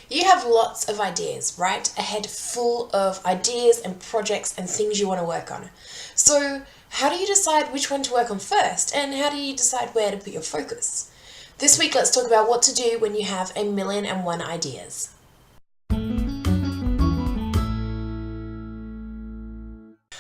You have lots of ideas, right? A head full of ideas and projects and things you want to work on. So, how do you decide which one to work on first? And how do you decide where to put your focus? This week, let's talk about what to do when you have 1,000,001 ideas.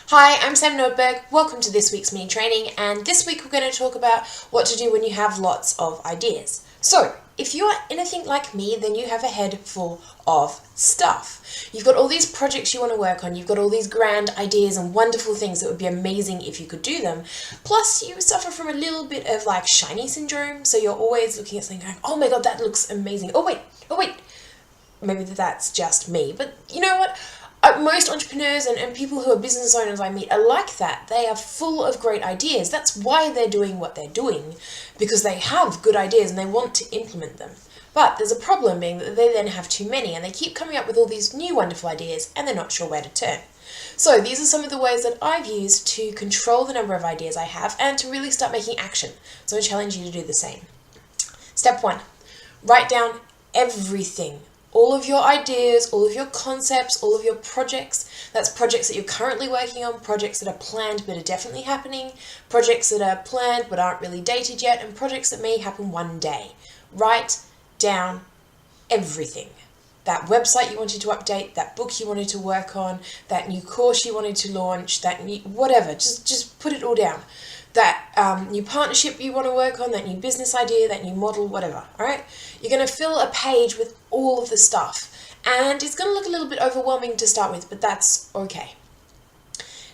Hi, I'm Sam Nordberg. Welcome to this week's mini training, and this week we're going to talk about what to do when you have lots of ideas. So, if you are anything like me, then you have a head full of stuff. You've got all these projects you want to work on, you've got all these grand ideas and wonderful things that would be amazing if you could do them. Plus, you suffer from a little bit of like shiny syndrome, so you're always looking at something going, oh my god, that looks amazing. Oh wait, maybe that's just me. But you know what? Most entrepreneurs and people who are business owners I meet are like that. They are full of great ideas. That's why they're doing what they're doing, because they have good ideas and they want to implement them. But there's a problem being that they then have too many and they keep coming up with all these new wonderful ideas and they're not sure where to turn. So these are some of the ways that I've used to control the number of ideas I have and to really start making action. So I challenge you to do the same. Step 1, write down everything. All of your ideas, all of your concepts, all of your projects. That's projects that you're currently working on, projects that are planned but are definitely happening, projects that are planned but aren't really dated yet, and projects that may happen one day. Write down everything. That website you wanted to update, that book you wanted to work on, that new course you wanted to launch, that new whatever, just put it all down. That new partnership you want to work on, that new business idea, that new model, whatever, all right? You're going to fill a page with all of the stuff, and it's going to look a little bit overwhelming to start with, but that's okay.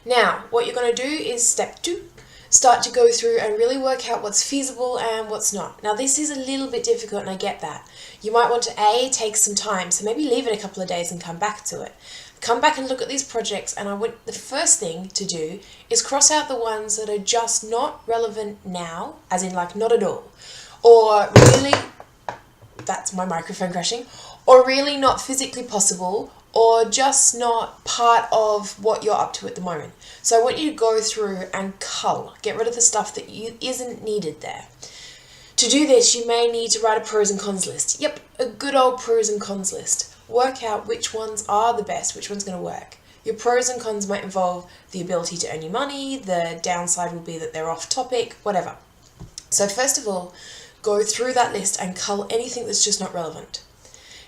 Now, what you're going to do is step 2, start to go through and really work out what's feasible and what's not. Now, this is a little bit difficult, and I get that. You might want to, take some time, so maybe leave it a couple of days and come back to it. Come back and look at these projects, and the first thing to do is cross out the ones that are just not relevant now, as in like not at all, or really, that's my microphone crashing, or really not physically possible, or just not part of what you're up to at the moment. So I want you to go through and cull, get rid of the stuff that isn't needed there. To do this, you may need to write a pros and cons list. Yep, a good old pros and cons list. Work out which ones are the best, which one's going to work. Your pros and cons might involve the ability to earn you money, the downside will be that they're off topic, whatever. So first of all, go through that list and cull anything that's just not relevant.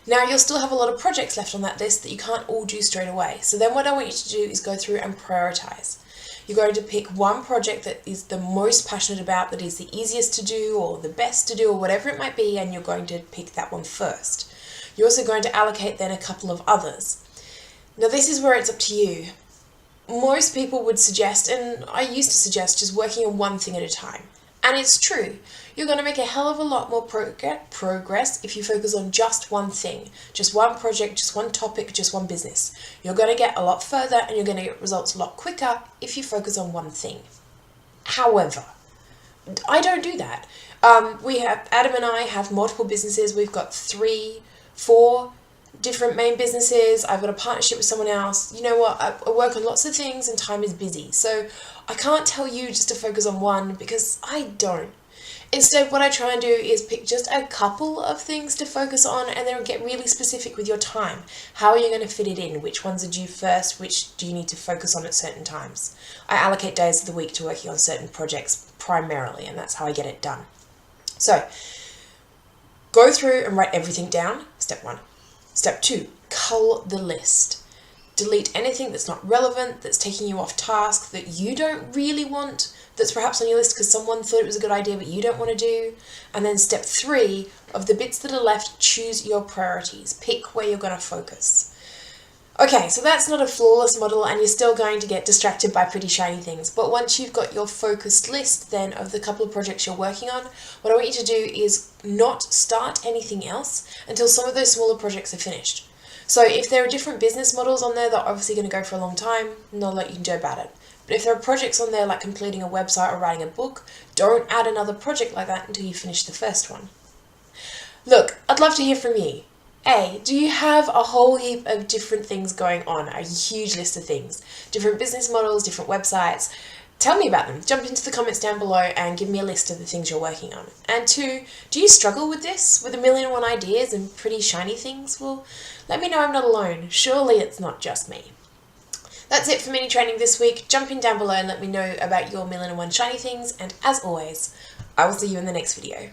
Now you'll still have a lot of projects left on that list that you can't all do straight away. So then what I want you to do is go through and prioritize. You're going to pick one project that is the most passionate about, that is the easiest to do or the best to do or whatever it might be, and you're going to pick that one first. You're also going to allocate then a couple of others. Now this is where it's up to you. Most people would suggest, and I used to suggest, just working on one thing at a time. And it's true. You're going to make a hell of a lot more progress if you focus on just one thing, just one project, just one topic, just one business. You're going to get a lot further and you're going to get results a lot quicker if you focus on one thing. However, I don't do that. Adam and I have multiple businesses. We've got 3, 4 different main businesses. I've got a partnership with someone else. You know what? I work on lots of things and time is busy. So I can't tell you just to focus on one because I don't. Instead, what I try and do is pick just a couple of things to focus on and then get really specific with your time. How are you going to fit it in? Which ones are due first? Which do you need to focus on at certain times? I allocate days of the week to working on certain projects primarily, and that's how I get it done. So, go through and write everything down, step 1. Step 2, cull the list. Delete anything that's not relevant, that's taking you off task, that you don't really want, that's perhaps on your list because someone thought it was a good idea but you don't want to do. And then step 3, of the bits that are left, choose your priorities. Pick where you're going to focus. Okay, so that's not a flawless model and you're still going to get distracted by pretty shiny things. But once you've got your focused list then of the couple of projects you're working on, what I want you to do is not start anything else until some of those smaller projects are finished. So if there are different business models on there that are obviously going to go for a long time, not a lot you can do about it. But if there are projects on there like completing a website or writing a book, don't add another project like that until you finish the first one. Look, I'd love to hear from you. A, do you have a whole heap of different things going on, a huge list of things, different business models, different websites, Tell me about them. Jump into the comments down below and give me a list of the things you're working on. And 2, do you struggle with this? With 1,000,001 ideas and pretty shiny things? Well, let me know I'm not alone. Surely it's not just me. That's it for mini training this week. Jump in down below and let me know about your 1,000,001 shiny things. And as always, I will see you in the next video.